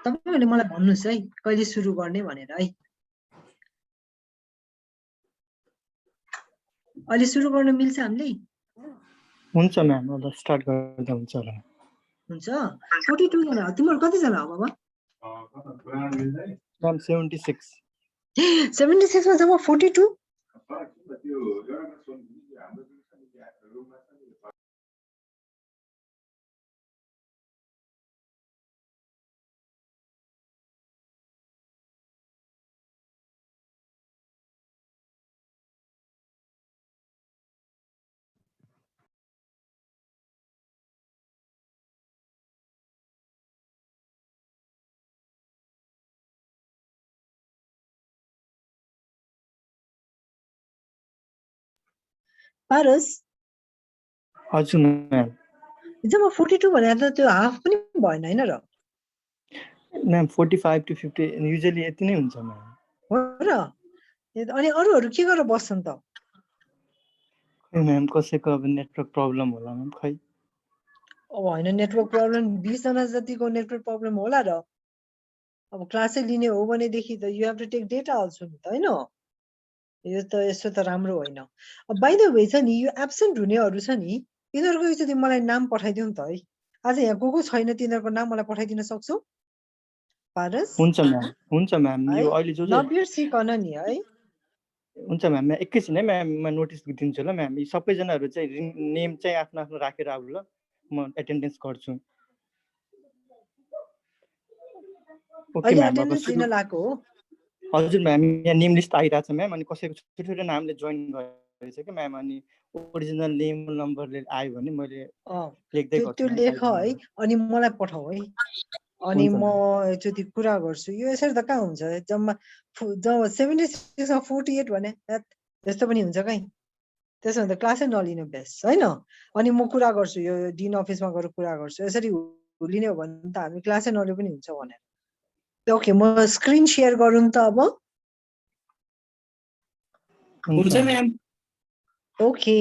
तपाईहरुले मलाई भन्नुस् है कहिले सुरु गर्ने भनेर है अहिले सुरु गर्न मिल्छ हामीले हुन्छ म्याम अब स्टार्ट गर्दा हुन्छ होला हुन्छ 42 जना तिम्रो कति जना हो बाबा म्याम 76 76 मा जम्मा 42 पारस हजुर म्याम जम्मा 42 भनेर त त्यो हाफ पनि भएन हैन र म्याम 45 to 50 युजुअली यति नै हुन्छ म्याम हो र अनि अरूहरु के गरेर बस्छन् त खै म्याम कसैको अब नेटवर्क प्रब्लम होला म्याम खै अब हैन नेटवर्क प्रब्लम 20 जना जतिको नेटवर्क प्रब्लम होला र अब क्लासै लिने हो भने देखि त you have to take data also नि त हैन यो त यसो त राम्रो होइन बाइ द वे छ नि यो एब्सेन्ट हुनेहरु छ नि तिनीहरुको एकचोटी मलाई नाम पठाइदिउ नि त है आज यहाँ को छैन तिनीहरुको नाम मलाई पठाइदिन सक्छौ पारस हुन्छ म्याम यो अहिले जो नबिर्सिकन नि है हुन्छ म्याम म एकैछिन है म्याम म नोटिस दिन्छु ल म्याम यी सबैजनाहरु चाहिँ नेम चाहिँ आफ्नो आफ्नो राखेर आउ ल म एटेन्डेन्स गर्छु ओके म्याम अब दिन लागो हो हजुर म्याम यहाँ नेम लिस्ट आइराछ म्याम अनि कसैको छोटो छोटो नामले जोइन गरेछ के म्याम अनि ओरिजिनल नेम नम्बरले आयो भने मैले लेख्दै गर्छु त्यो लेख है अनि मलाई पठाऊ है अनि म एकचोटी कुरा गर्छु यो यसरी त कहाँ हुन्छ जम्मा 76 मा 48 भने त्यस्तो पनि हुन्छ कहीं त्यसो भने त क्लासै नलिनु बेस्ट हैन अनि म कुरा गर्छु यो डिन अफिसमा गएर कुरा गर्छु यसरी लिने हो भने त हामी क्लासै नलिनु पनि हुन्छ भनेर ओके म स्क्रिन शेयर गरौँ त अब हुन्छ म्याम ओके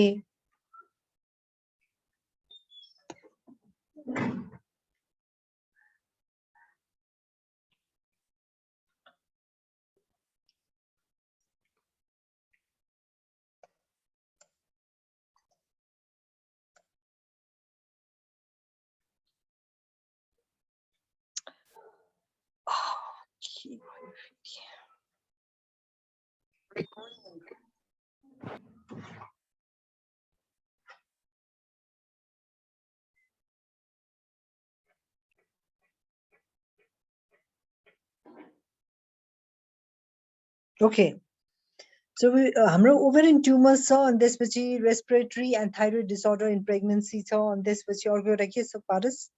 Okay. So हाम्रो ovarian tumors छ अनि त्यसपछि respiratory and thyroid disorder in pregnancy छ अनि त्यसपछि अर्को एउटा के छ पारस?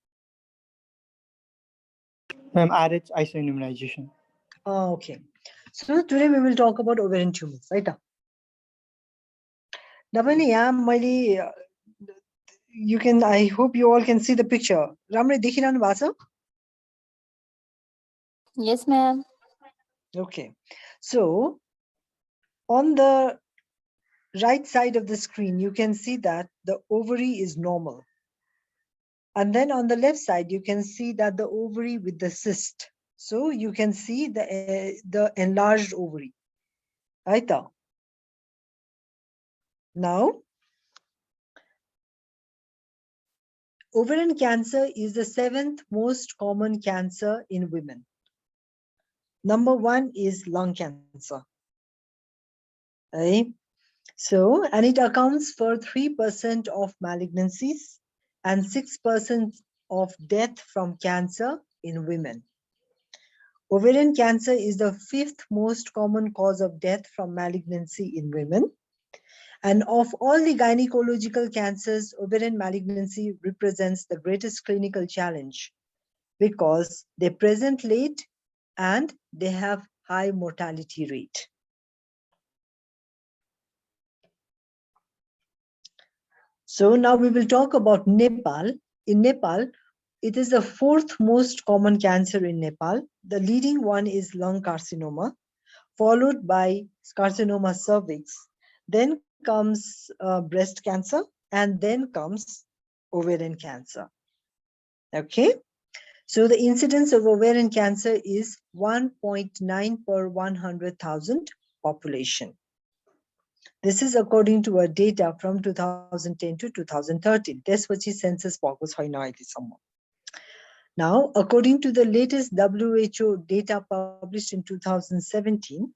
Ma'am, RH isoimmunization. Okay. So today we will talk about ovarian tumors, right? तपाईले यहाँ मैले you can, I hope you all can see the picture. राम्रै देखिरहनु भएको छ? Yes, ma'am. Okay. So on the right side of the screen, you can see that the ovary is normal. And then on the left side, you can see that the ovary with the cyst. So you can see the enlarged ovary. Right? Now, ovarian cancer is the 7th most common cancer in women. Number 1 is lung cancer. Right? So, and it accounts for 3% of malignancies and 6% of death from cancer in women. Ovarian cancer is the 5th most common cause of death from malignancy in women. And of all the gynecological cancers, ovarian malignancy represents the greatest clinical challenge because they present late and they have high mortality rate. So now we will talk about Nepal. In Nepal, it is the 4th most common cancer in Nepal. The leading one is lung carcinoma, followed by carcinoma cervix. Then comes breast cancer, and then comes ovarian cancer. Okay. So the incidence of ovarian cancer is 1.9 per 100,000 population. This is according to our data from 2010 to 2013. त्यसपछि census भएको छैन अहिलेसम्म. Now, according to the latest WHO data published in 2017,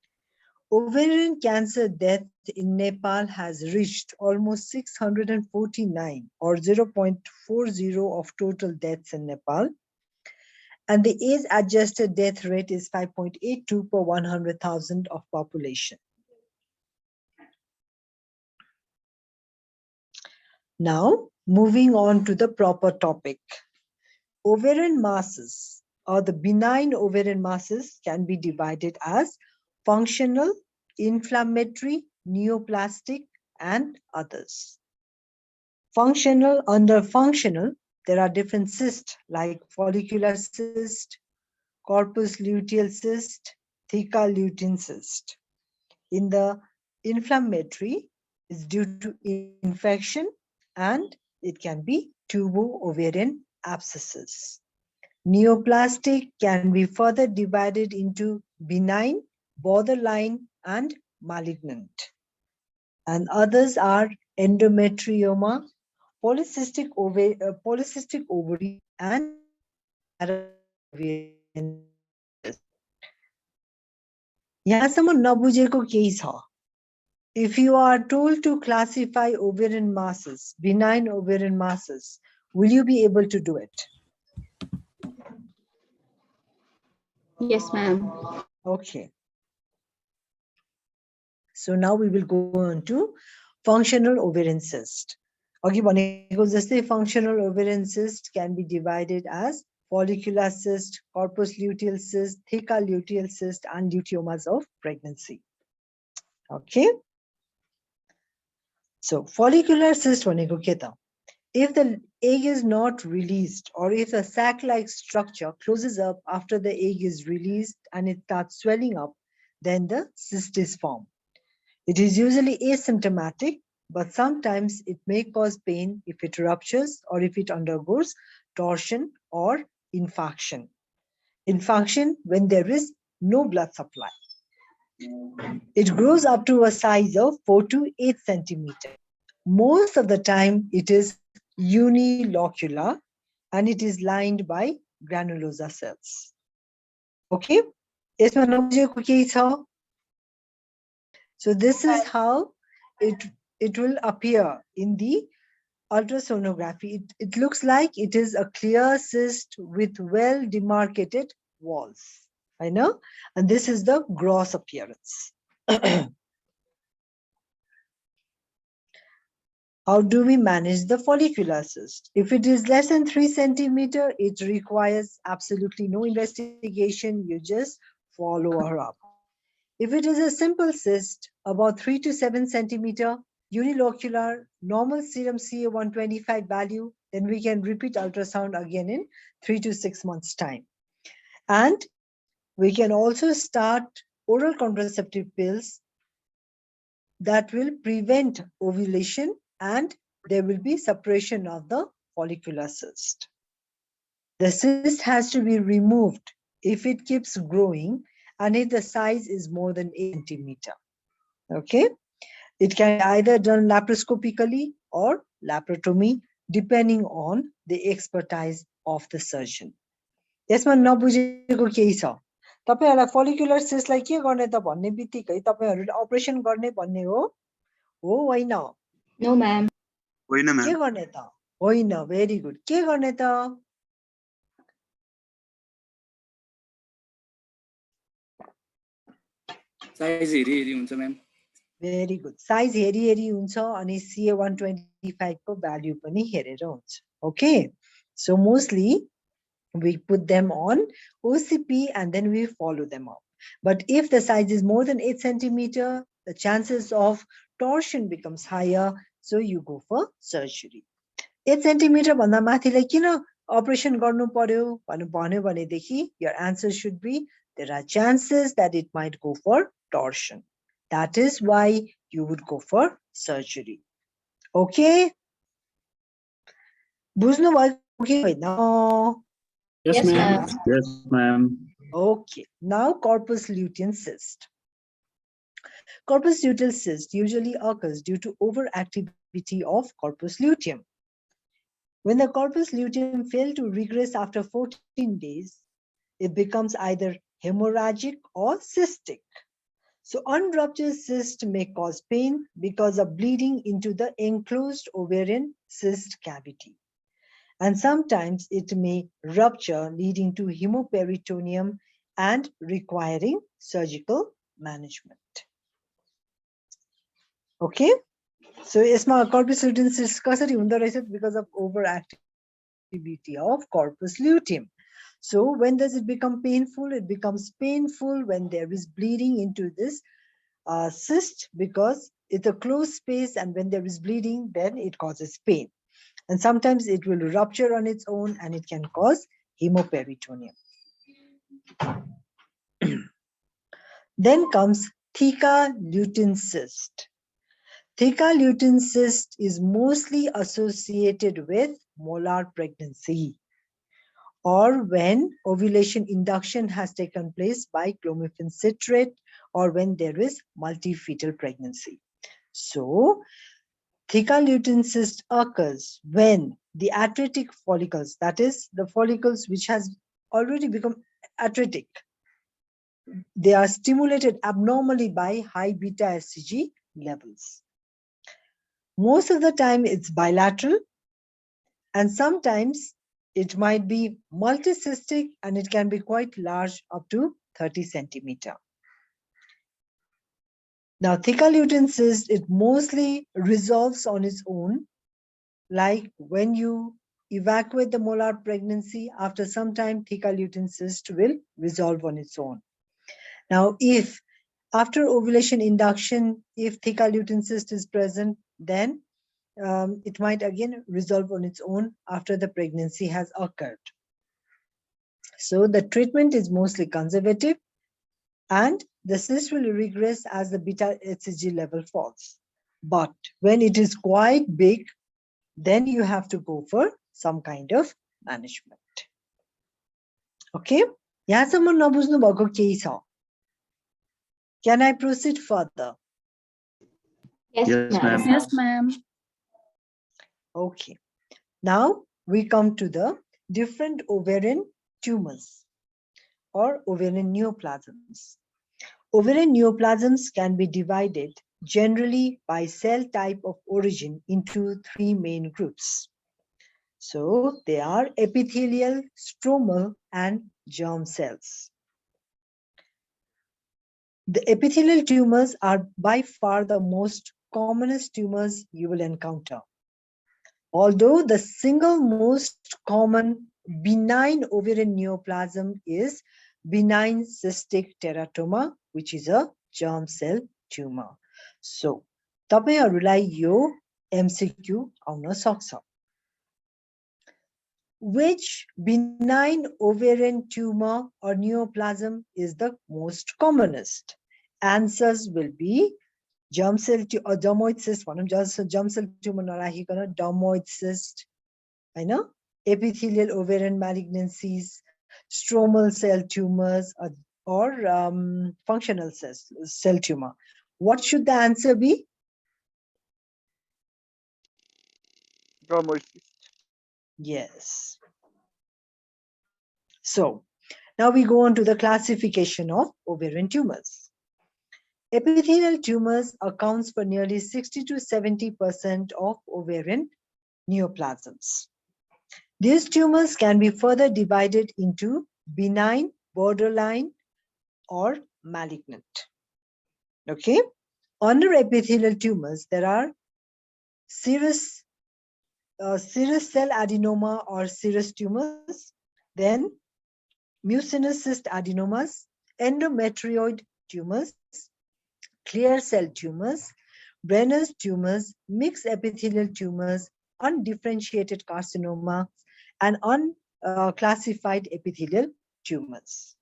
ovarian cancer death in Nepal has reached almost 649 or 0.40 of total deaths in Nepal. And the age-adjusted death rate is 5.82 per 100,000 of population. Now, moving on to the proper topic. Ovarian masses or the benign ovarian masses can be divided as functional, inflammatory, neoplastic, and others. Functional, under functional, there are different cysts like follicular cyst, corpus luteal cyst, theca lutein cyst. In the inflammatory, it's due to infection and it can be tubo-ovarian abscesses. Neoplastic can be further divided into benign, borderline, and malignant. And others are endometrioma, polycystic ovary, and ovarian. यहाँसम्म नबुझेको केही छ. If you are told to classify ovarian masses, benign ovarian masses, will you be able to do it? Yes, ma'am. Okay. So now we will go on to functional ovarian cyst. अघि भनेको जस्तै functional ovarian cyst can be divided as follicular cyst, corpus luteal cyst, theca luteal cyst, and luteomas of pregnancy. Okay. So follicular cyst भनेको के त? If the egg is not released or if a sac-like structure closes up after the egg is released and it starts swelling up, then the cyst is formed. It is usually asymptomatic, but sometimes it may cause pain if it ruptures or if it undergoes torsion or infarction. Infarction when there is no blood supply. It grows up to a size of 4 to 8 centimeters. Most of the time, it is unilocular and it is lined by granulosa cells. Okay? So this is how it will appear in the ultrasonography. It looks like it is a clear cyst with well demarcated walls. I know, and this is the gross appearance. How do we manage the follicular cyst? If it is less than 3 centimeter, it requires absolutely no investigation. You just follow her up. If it is a simple cyst, about 3 to 7 centimeter, unilocular, normal serum CA125 value, then we can repeat ultrasound again in 3 to 6 months' time. And we can also start oral contraceptive pills that will prevent ovulation, and there will be suppression of the follicular cyst. The cyst has to be removed if it keeps growing and if the size is more than 8 centimeter. Okay, it can be either done laparoscopically or laparotomy depending on the expertise of the surgeon. यसमा नबुझेको केही छ तपाईहरुलाई follicular cyst लाई के गर्ने त भन्ने बित्तिकै तपाईहरुले अपरेसन गर्ने भन्ने हो होइन? No, ma'am. होइन के म्याम गर्ने त? होइन, भेरी गुड. के गर्ने त? साइज हेरी हुन्छ म्याम. Very good. साइज हेरी हुन्छ अनि CA125 को भ्याल्यु पनि हेरेर हुन्छ. Okay, so mostly we put them on OCP and then we follow them up. But if the size is more than 8 centimeter, the chances of torsion becomes higher, so you go for surgery. 8 centimeter भन्दा माथिलाई किन operation गर्नु पर्यो भन्यो भनेदेखि your answer should be there are chances that it might go for torsion. That is why you would go for surgery. Okay? बुझ्नु भएको कि होइन? Yes, ma'am. Yes ma'am Okay, now corpus luteum cyst. Corpus luteal cyst usually occurs due to overactivity of corpus luteum. When the corpus luteum fails to regress after 14 days, it becomes either hemorrhagic or cystic. So unruptured cyst may cause pain because of bleeding into the enclosed ovarian cyst cavity. And sometimes it may rupture, leading to hemoperitoneum and requiring surgical management. Okay, so यसमा corpus luteum cyst कसरी हुँदो रहेछ because of overactivity of corpus luteum. So when does it become painful? It becomes painful when there is bleeding into this cyst because it's a closed space, and when there is bleeding, then it causes pain. And sometimes it will rupture on its own and it can cause hemoperitoneum. Then comes theca lutein cyst. Theca lutein cyst is mostly associated with molar pregnancy or when ovulation induction has taken place by clomiphene citrate or when there is multifetal pregnancy. So theca lutein cyst occurs when the atretic follicles, that is the follicles which has already become atretic, they are stimulated abnormally by high beta HCG levels. Most of the time it's bilateral, and sometimes it might be multicystic and it can be quite large, up to 30 centimeter. Now, theca lutein cyst, it mostly resolves on its own. Like when you evacuate the molar pregnancy, after some time, theca lutein cyst will resolve on its own. Now, if after ovulation induction, if theca lutein cyst is present, then it might again resolve on its own after the pregnancy has occurred. So the treatment is mostly conservative, and the cyst will regress as the beta HCG level falls. But when it is quite big, then you have to go for some kind of management. Okay? यहाँसम्म नबुझ्नु भएको केही छ? Can I proceed further? Yes, ma'am. Yes, ma'am. Okay. Now we come to the different ovarian tumors or ovarian neoplasms. Ovarian neoplasms can be divided generally by cell type of origin into 3 main groups. So they are epithelial, stromal, and germ cells. The epithelial tumors are by far the most commonest tumors you will encounter. Although the single most common benign ovarian neoplasm is benign cystic teratoma, which is a germ cell tumor. So, तपाईहरुलाई यो MCQ आउन सक्छ. Which benign ovarian tumor or neoplasm is the most commonest? Answers will be germ cell or dermoid cyst, germ cell tumor नराखिकन dermoid cyst, Hahn, epithelial ovarian malignancies, stromal cell tumors, or functional cell tumor. What should the answer be? Dermoid cyst. Yes. So, now we go on to the classification of ovarian tumors. Epithelial tumors accounts for nearly 60 to 70% of ovarian neoplasms. These tumors can be further divided into benign, borderline, or malignant. Okay? Under epithelial tumors, there are serous cell adenoma or serous tumors, then mucinous cyst adenomas, endometrioid tumors, clear cell tumors, Brenner's tumors, mixed epithelial tumors, undifferentiated carcinoma, and unclassified epithelial tumors.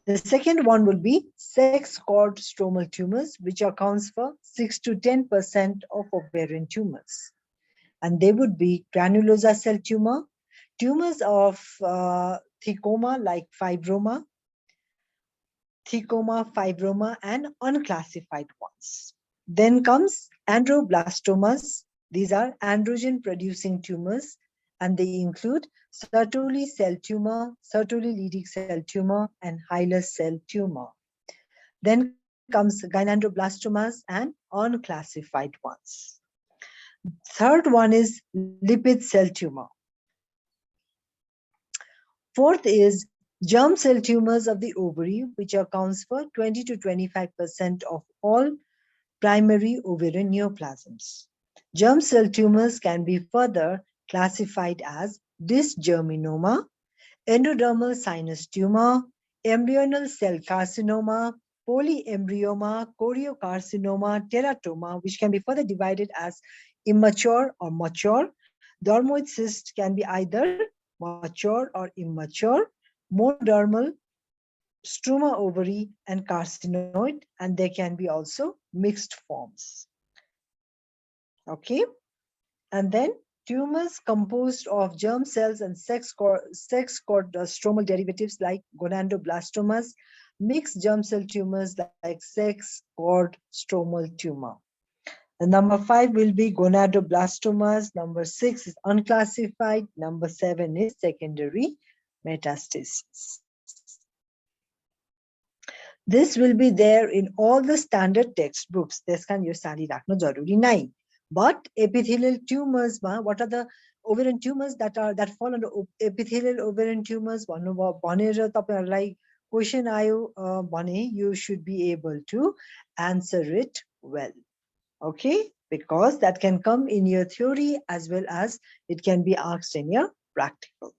The second one will be sex cord stromal tumors, which accounts for 6 to 10% of ovarian tumors. And they would be granulosa cell tumor, tumors of thecoma like fibroma, and unclassified ones. Then comes androblastomas. These are androgen-producing tumors, and they include Sertoli cell tumor, Sertoli-Leydig cell tumor, and Hyler cell tumor. Then comes gynandroblastomas and unclassified ones. Third one is lipid cell tumor. Fourth is germ cell tumors of the ovary, which accounts for 20 to 25% of all primary ovarian neoplasms. Germ cell tumors can be further classified as dysgerminoma, endodermal sinus tumor, embryonal cell carcinoma, polyembryoma, choriocarcinoma, teratoma, which can be further divided as immature or mature. Dermoid cyst can be either mature or immature, monodermal, struma ovary, and carcinoid, and they can be also mixed forms. Okay, and then tumors composed of germ cells and sex cord stromal derivatives like gonadoblastomas, mixed germ cell tumors like sex cord stromal tumor. And number 5 will be gonadoblastomas. Number 6 is unclassified. Number 7 is secondary metastasis. This will be there in all the standard textbooks. But epithelial tumors, what are the ovarian tumors that fall under epithelial ovarian tumors? Question you should be able to answer it well. Okay, because that can come in your theory as well as it can be asked in your practical.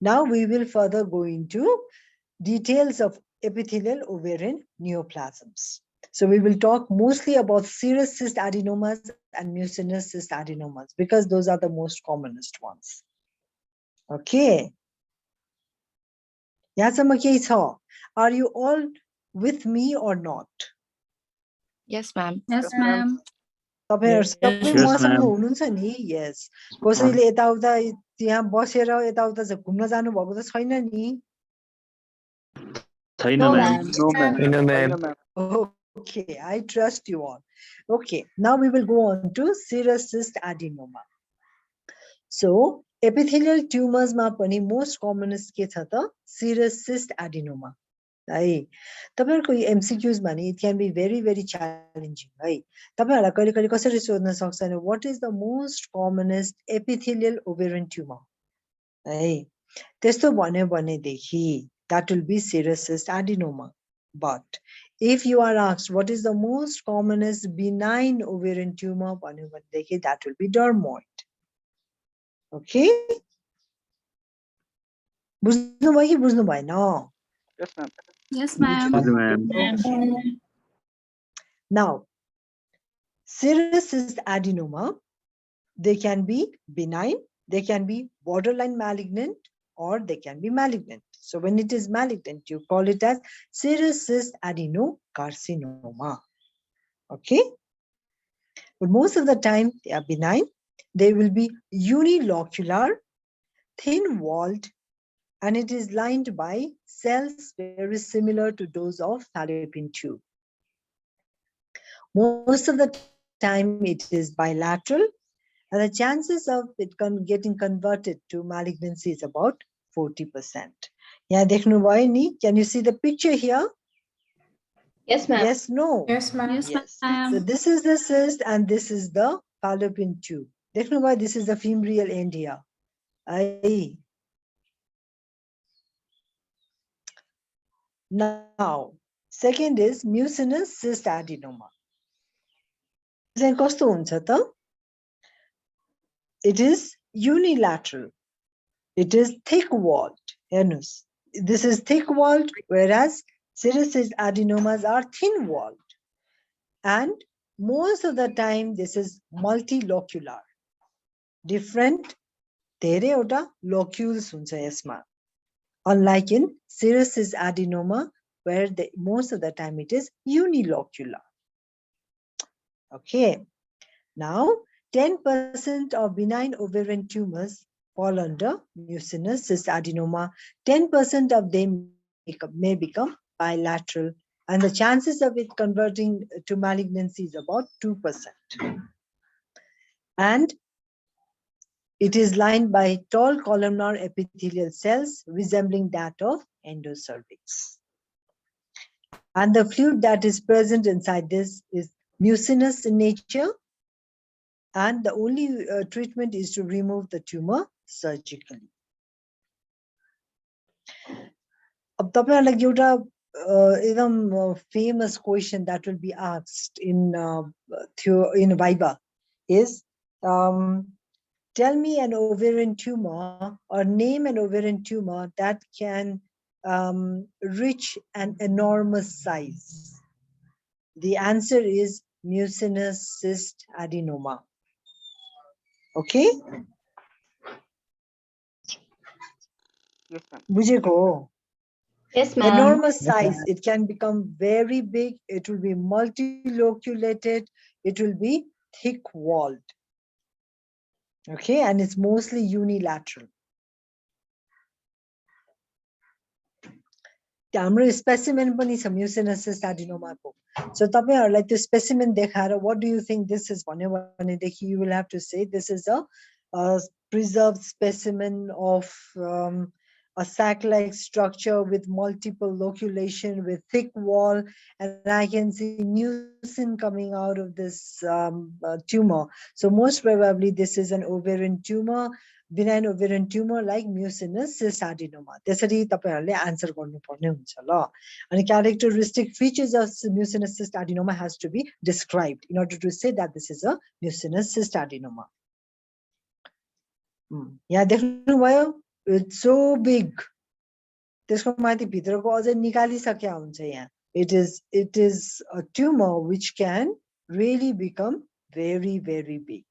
Now we will further go into details of epithelial ovarian neoplasms. So we will talk mostly about serous cyst adenomas and mucinous cyst adenomas because those are the most commonest ones. Okay. Are you all with me or not? Yes, ma'am. Yes, ma'am. Yes. Yes. कसैले यताउता त्यहाँ बसेर यताउता घुम्न जानु भएको त छैन नि? No, ma'am. No, ma'am. Okay, I trust you all. Okay, now we will go on to serous cyst adenoma. So, epithelial tumors ma pani most commonest ke cha ta serous cyst adenoma. है तपाईहरुको MCQs भने it can be very very challenging है तपाईहरुलाई कहिले कहिले कसरी सोध्न सक्छ भने what is the most commonest epithelial ovarian tumor है त्यस्तो भन्यो भने देखि that will be serous cyst adenoma But if you are asked what is the most commonest benign ovarian tumor, that will be dermoid. Okay? बुझ्नु भयो कि बुझ्नु भएन? Yes, ma'am. Now, serous cyst adenoma, they can be benign, they can be borderline malignant, or they can be malignant. So when it is malignant, you call it as serous cyst adenocarcinoma. Okay? But most of the time, they are benign. They will be unilocular, thin-walled, and it is lined by cells very similar to those of fallopian tube. Most of the time, it is bilateral, and the chances of it getting converted to malignancy is about 40%. Yeah, can you see the picture here? Yes, ma'am. Yes, no? Yes, ma'am. Yes. So this is the cyst and this is the fallopian tube. This is the femoral end here. Now, second is mucinous cyst adenoma. It is unilateral. It is thick-walled. This is thick-walled, whereas serous cyst adenomas are thin-walled. And most of the time, this is multilocular. Different locules huncha यसमा. Unlike in serous cyst adenoma, where most of the time it is unilocular. Okay. Now, 10% of benign ovarian tumors fall under mucinous cyst adenoma. 10% of them may become bilateral, and the chances of it converting to malignancy is about 2%. And it is lined by tall columnar epithelial cells resembling that of endocervix. And the fluid that is present inside this is mucinous in nature, and the only treatment is to remove the tumor surgically. अब तपाईहरुलाई एउटा एकदम famous question that will be asked in Viva is tell me an ovarian tumor or name an ovarian tumor that can reach an enormous size. The answer is mucinous cyst adenoma. Okay? Yes, ma'am. बुझेको? Yes, ma'am. Enormous size. It can become very big. It will be multiloculated. It will be thick-walled. Okay, and it's mostly unilateral. हाम्रो specimen पनि छ mucinous cyst adenoma को. So तपाईहरुलाई त्यो specimen देखाएर what do you think this is भन्यो भनेदेखि you will have to say this is a preserved specimen of a sac-like structure with multiple loculation with thick wall, and I can see mucin coming out of this tumor. So most probably this is an ovarian tumor, benign ovarian tumor like mucinous cyst adenoma. त्यसरी तपाईहरुले answer गर्नुपर्ने हुन्छ ल. अनि characteristic features of mucinous cyst adenoma has to be described in order to say that this is a mucinous cyst adenoma. यहाँ देख्नुभयो? It's so big. त्यसको माथि भित्रको अझै निकालिसक्या हुन्छ यहाँ. It is a tumor which can really become very, very big.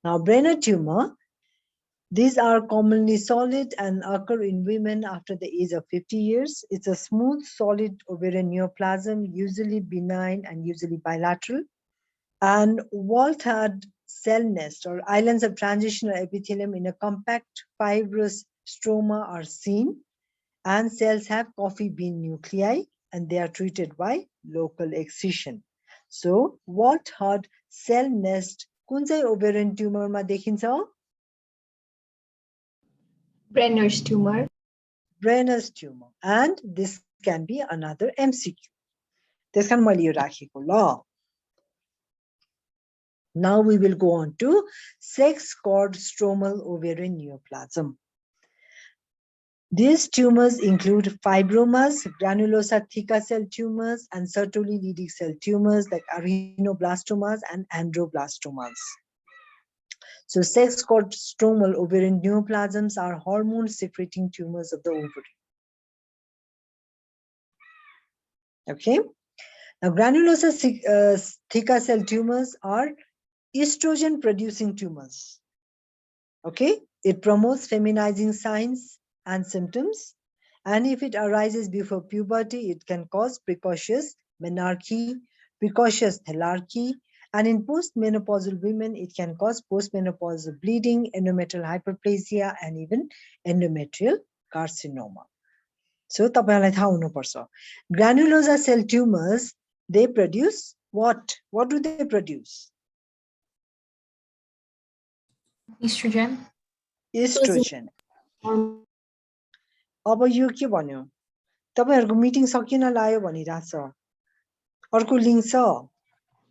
Now, Brenner tumor, these are commonly solid and occur in women after the age of 50 years. It's a smooth, solid ovarian neoplasm, usually benign and usually bilateral. And wall-hard cell nest or islands of transitional epithelium in a compact fibrous stroma are seen, and cells have coffee bean nuclei, and they are treated by local excision. So, wall-hard cell nest कुन चाहिँ ovarian tumor मा देखिन्छ? Brenner's tumor. Brenner's tumor, and this can be another MCQ. त्यसकारण मैले यो राखेको ल. Now we will go on to sex cord stromal ovarian neoplasm. These tumors include fibromas, granulosa theca cell tumors, and Sertoli Leydig cell tumors like arenoblastomas and androblastomas. So sex-cord stromal ovarian neoplasms are hormone-secreting tumors of the ovary. Okay. Now, granulosa theca cell tumors are estrogen-producing tumors. Okay. It promotes feminizing signs and symptoms. And if it arises before puberty, it can cause precocious menarche, precocious thelarche, and in postmenopausal women, it can cause postmenopausal bleeding, endometrial hyperplasia, and even endometrial carcinoma. So, granulosa cell tumors, they produce what? What do they produce? Estrogen. Estrogen. अब यो के भन्यो तपाईहरुको meeting सकिन लाग्यो भनिराछ अर्को link छ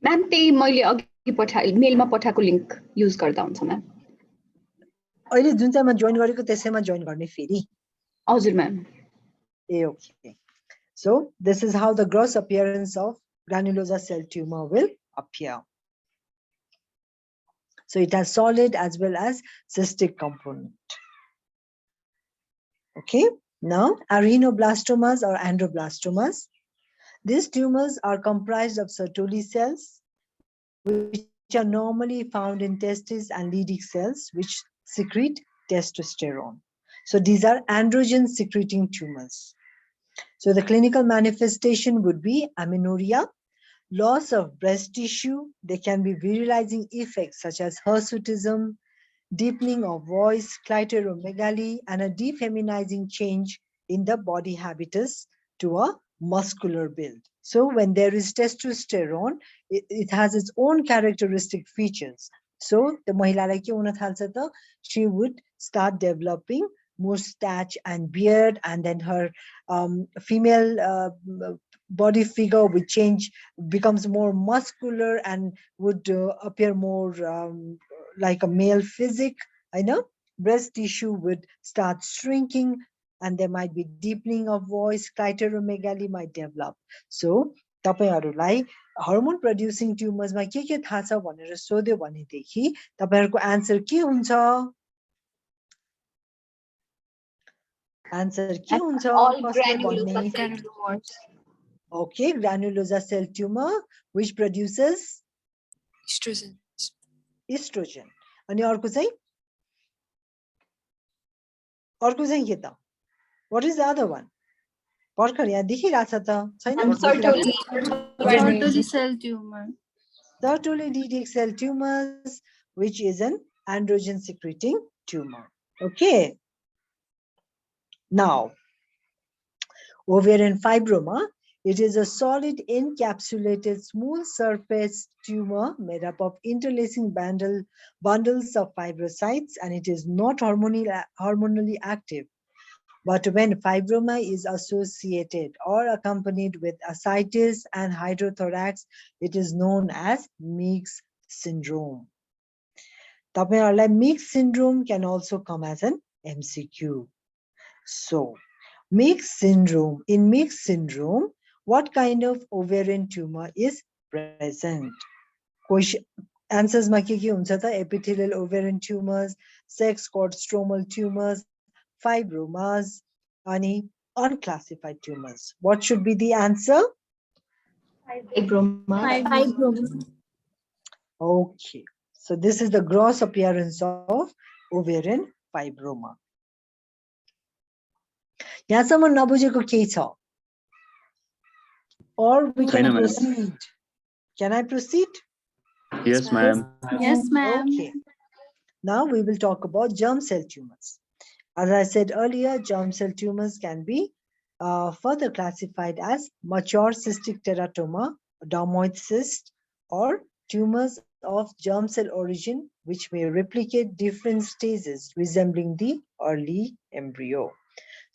ma'am त्यही मैले अघि मेलमा पठाएको लिंक युज गर्दा हुन्छ म्याम अहिले जुन चाहिँमा जोइन गरेको त्यसैमा जोइन गर्ने फेरि हजुर ma'am A okay so this is how the gross appearance of granulosa cell tumor will appear. So it has solid as well as cystic component. Okay, now arenoblastomas or androblastomas. These tumors are comprised of Sertoli cells, which are normally found in testes and Leydig cells, which secrete testosterone. So these are androgen secreting tumors. So the clinical manifestation would be amenorrhea, loss of breast tissue. There can be virilizing effects such as hirsutism, deepening of voice, clitoromegaly, and a defeminizing change in the body habitus to a muscular build. So when there is testosterone, it has its own characteristic features. So the mahila she would start developing mustache and beard, and then her female body figure would change, becomes more muscular and would appear more like a male physique. I know breast tissue would start shrinking, and there might be deepening of voice, clitoromegaly might develop. So तपाईहरुलाई hormone producing tumors मा के थाहा छ भनेर सोध्यो भनेदेखि तपाईहरुको answer के हुन्छ आन्सर के हुन्छ कसले भन्ने Okay, granulosa cell tumor which produces Estrogen. estrogen. अनि अर्को चाहिँ के त What is the other one? भर्खर यहाँ देखिरहेछ त छैन Sertoli cell tumor. Sertoli Leydig cell tumors, which is an androgen secreting tumor. Okay. Now, ovarian fibroma. It is a solid encapsulated smooth surface tumor made up of interlacing bundles of fibrocytes, and it is not hormonally active. But when fibroma is associated or accompanied with ascites and hydrothorax, it is known as Meeks syndrome. Meeks syndrome can also come as an MCQ. So, Meeks syndrome. In Meeks syndrome, what kind of ovarian tumor is present? Answers ma ke huncha ta epithelial ovarian tumors, sex cord stromal tumors, fibromas, and unclassified tumors. What should be the answer? Fibroma. Okay, so this is the gross appearance of ovarian fibroma. यहाँसम्म नबुझेको केही छ? Or we can proceed. Can I proceed? Yes, ma'am. Yes, ma'am. Okay. Now we will talk about germ cell tumors. As I said earlier, germ cell tumors can be further classified as mature cystic teratoma, dermoid cyst, or tumors of germ cell origin, which may replicate different stages resembling the early embryo.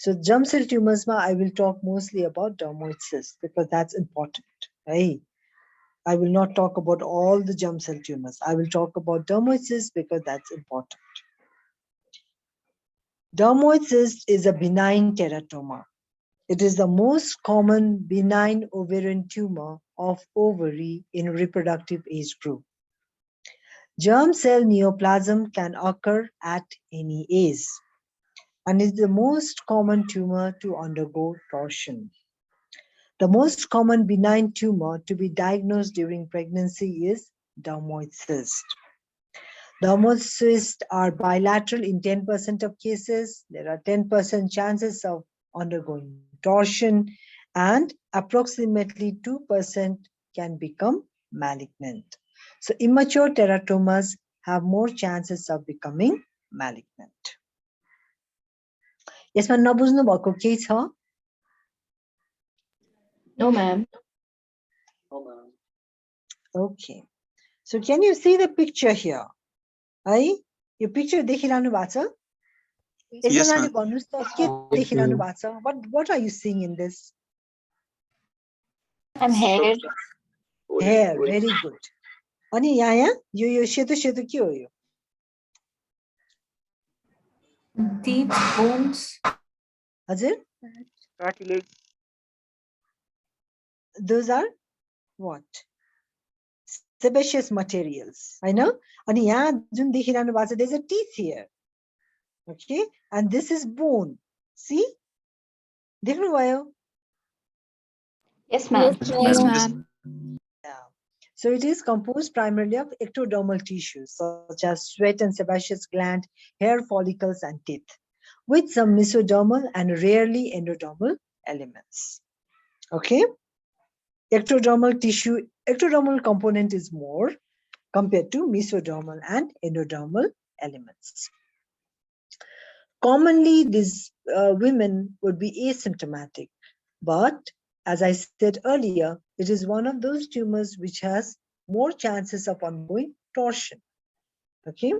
So germ cell tumors, I will talk mostly about dermoid cyst because that's important. Right? I will not talk about all the germ cell tumors. I will talk about dermoid cyst because that's important. Dermoid cyst is a benign teratoma. It is the most common benign ovarian tumor of ovary in reproductive age group. Germ cell neoplasm can occur at any age and is the most common tumor to undergo torsion. The most common benign tumor to be diagnosed during pregnancy is dermoid cyst. Dermoid cysts are bilateral in 10% of cases. There are 10% chances of undergoing torsion, and approximately 2% can become malignant. So immature teratomas have more chances of becoming malignant. यसमा नबुझ्नु भएको केही छ? No, ma'am. Okay. So can you see the picture here? है यो picture देखिरहनु भएको छ? यसैले भन्नुस् त के देखिरहनु भएको छ? What are you seeing in this? I'm hair. Hair, very good. अनि यहाँ यो सेतो सेतो के हो यो? Deep bones. हजुर? Cartilage. Those are what? Sebaceous materials. I know. अनि यहाँ जुन देखिरहनु भएको छ, there's a teeth here. Okay, and this is bone. See? देख्नु भयो? Yes, ma'am. Yes, ma'am. Yeah. So it is composed primarily of ectodermal tissues such as sweat and sebaceous gland, hair follicles, and teeth, with some mesodermal and rarely endodermal elements. Okay? Ectodermal tissue, ectodermal component is more compared to mesodermal and endodermal elements. Commonly, these women would be asymptomatic, but as I said earlier, it is one of those tumors which has more chances of undergoing torsion. Okay,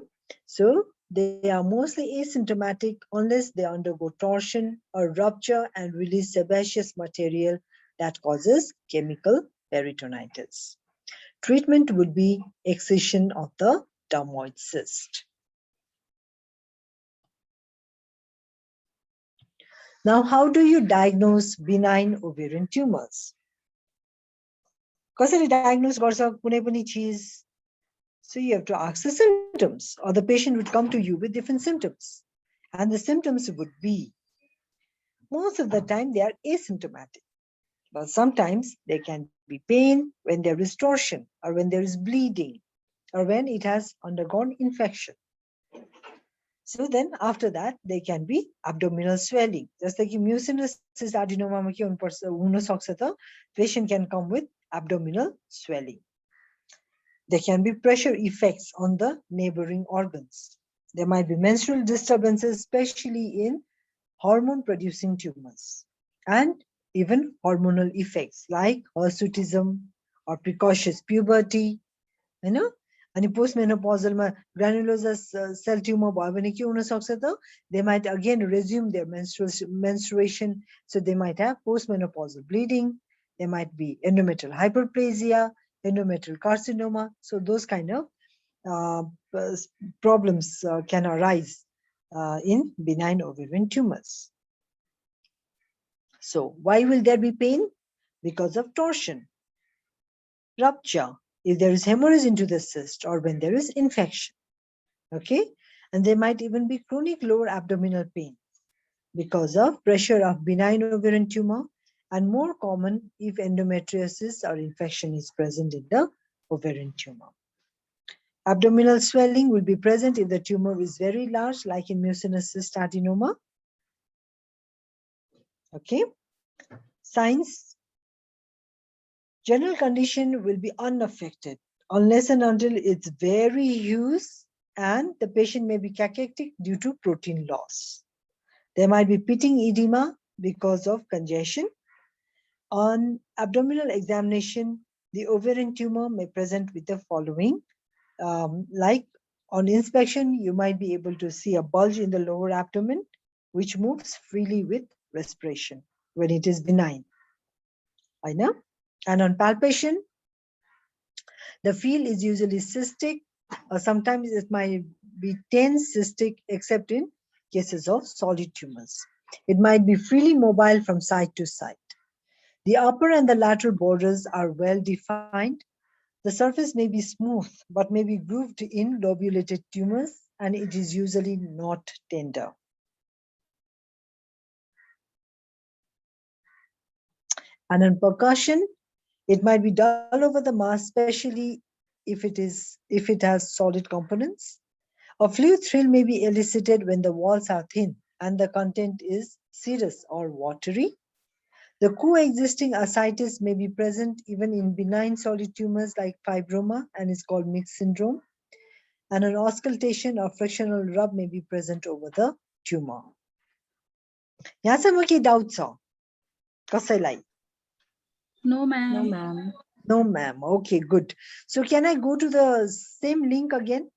so they are mostly asymptomatic unless they undergo torsion or rupture and release sebaceous material that causes chemical peritonitis. Treatment would be excision of the dermoid cyst. Now, how do you diagnose benign ovarian tumors? कसरी diagnose गर्छ कुनै पनि चिज? So you have to ask the symptoms, or the patient would come to you with different symptoms. And the symptoms would be, most of the time they are asymptomatic, but sometimes there can be pain when there is torsion, or when there is bleeding, or when it has undergone infection. So then after that, there can be abdominal swelling. Just like mucinous adenoma हुन सक्छ त, patient can come with abdominal swelling. There can be pressure effects on the neighboring organs. There might be menstrual disturbances, especially in hormone-producing tumors, and even hormonal effects like hirsutism or precocious puberty, you know. And postmenopausal granulosous cell tumor भयो भने के हुन सक्छ त? They might again resume their menstruation, so they might have postmenopausal bleeding. There might be endometrial hyperplasia, endometrial carcinoma. So those kind of problems can arise in benign ovarian tumors. So why will there be pain? Because of torsion, rupture, if there is hemorrhage into the cyst, or when there is infection. Okay, and there might even be chronic lower abdominal pain because of pressure of benign ovarian tumor, and more common if endometriosis or infection is present in the ovarian tumor. Abdominal swelling will be present if the tumor is very large, like in mucinous cyst adenoma. Okay, signs. General condition will be unaffected unless and until it's very huge, and the patient may be cachectic due to protein loss. There might be pitting edema because of congestion. On abdominal examination, the ovarian tumor may present with the following. Like on inspection, you might be able to see a bulge in the lower abdomen, which moves freely with respiration when it is benign. I know. And on palpation, the feel is usually cystic, or sometimes it might be tense cystic, except in cases of solid tumors. It might be freely mobile from side to side. The upper and the lateral borders are well defined. The surface may be smooth, but may be grooved in lobulated tumors, and it is usually not tender. And in percussion, it might be dull over the mass, especially if it has solid components. A fluid thrill may be elicited when the walls are thin and the content is serous or watery. The coexisting ascites may be present even in benign solid tumors like fibroma and is called mixed syndrome. And an auscultation or frictional rub may be present over the tumor. यहाँसम्म के doubt छ कसैलाई? No, ma'am. No, ma'am. No, ma'am. Okay, good. So can I go to the same link again?